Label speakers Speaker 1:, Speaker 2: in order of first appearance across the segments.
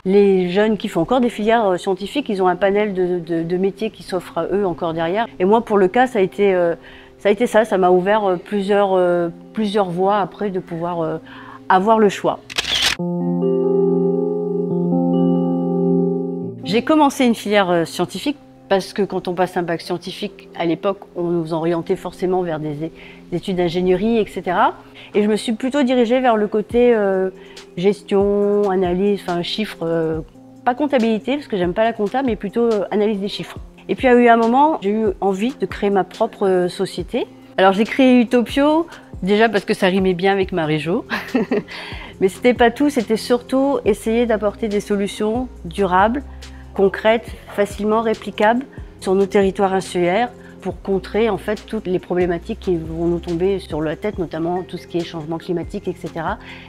Speaker 1: Les jeunes qui font encore des filières scientifiques, ils ont un panel de métiers qui s'offrent à eux encore derrière. Et moi, pour le cas, ça a été ça. Ça m'a ouvert plusieurs voies après de pouvoir avoir le choix. J'ai commencé une filière scientifique parce que quand on passe un bac scientifique, à l'époque, on nous orientait forcément vers des études d'ingénierie, etc. Et je me suis plutôt dirigée vers le côté gestion, analyse, enfin chiffres, pas comptabilité, parce que j'aime pas la compta, mais plutôt analyse des chiffres. Et puis il y a eu un moment, j'ai eu envie de créer ma propre société. Alors j'ai créé Utopio, déjà parce que ça rimait bien avec Marie-Jo. Mais c'était pas tout, c'était surtout essayer d'apporter des solutions durables, concrètes, facilement réplicables sur nos territoires insulaires pour contrer en fait toutes les problématiques qui vont nous tomber sur la tête, notamment tout ce qui est changement climatique, etc.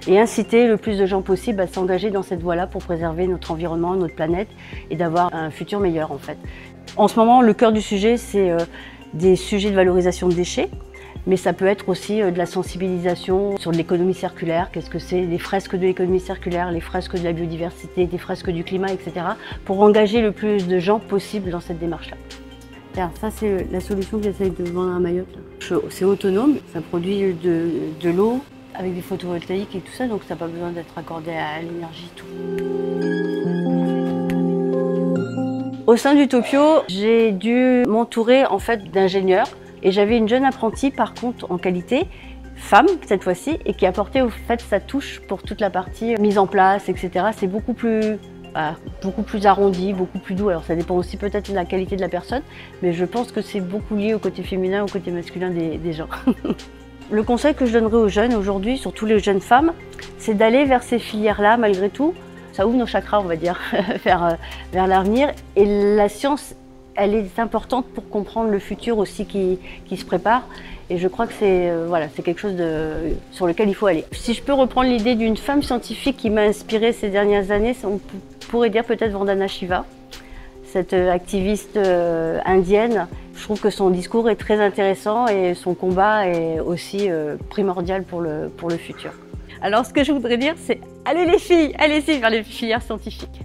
Speaker 1: Et inciter le plus de gens possible à s'engager dans cette voie-là pour préserver notre environnement, notre planète et d'avoir un futur meilleur en fait. En ce moment, le cœur du sujet, c'est des sujets de valorisation de déchets. Mais ça peut être aussi de la sensibilisation sur l'économie circulaire, qu'est-ce que c'est, les fresques de l'économie circulaire, les fresques de la biodiversité, des fresques du climat, etc. pour engager le plus de gens possible dans cette démarche-là. Ça, c'est la solution que j'essaie de vendre à Mayotte. C'est autonome, ça produit de l'eau avec des photovoltaïques et tout ça, donc ça n'a pas besoin d'être accordé à l'énergie et tout. Au sein d'Utopio, j'ai dû m'entourer en fait d'ingénieurs. Et j'avais une jeune apprentie, par contre, en qualité, femme cette fois-ci, et qui apportait au fait sa touche pour toute la partie mise en place, etc. C'est beaucoup plus arrondi, beaucoup plus doux. Alors ça dépend aussi peut-être de la qualité de la personne, mais je pense que c'est beaucoup lié au côté féminin, au côté masculin des gens. Le conseil que je donnerais aux jeunes aujourd'hui, surtout les jeunes femmes, c'est d'aller vers ces filières-là malgré tout. Ça ouvre nos chakras, on va dire, vers l'avenir. Et la science, elle est importante pour comprendre le futur aussi qui se prépare. Et je crois que c'est quelque chose sur lequel il faut aller. Si je peux reprendre l'idée d'une femme scientifique qui m'a inspirée ces dernières années, on pourrait dire peut-être Vandana Shiva, cette activiste indienne. Je trouve que son discours est très intéressant et son combat est aussi primordial pour le futur. Alors ce que je voudrais dire, c'est allez les filles, allez-y vers les filières scientifiques.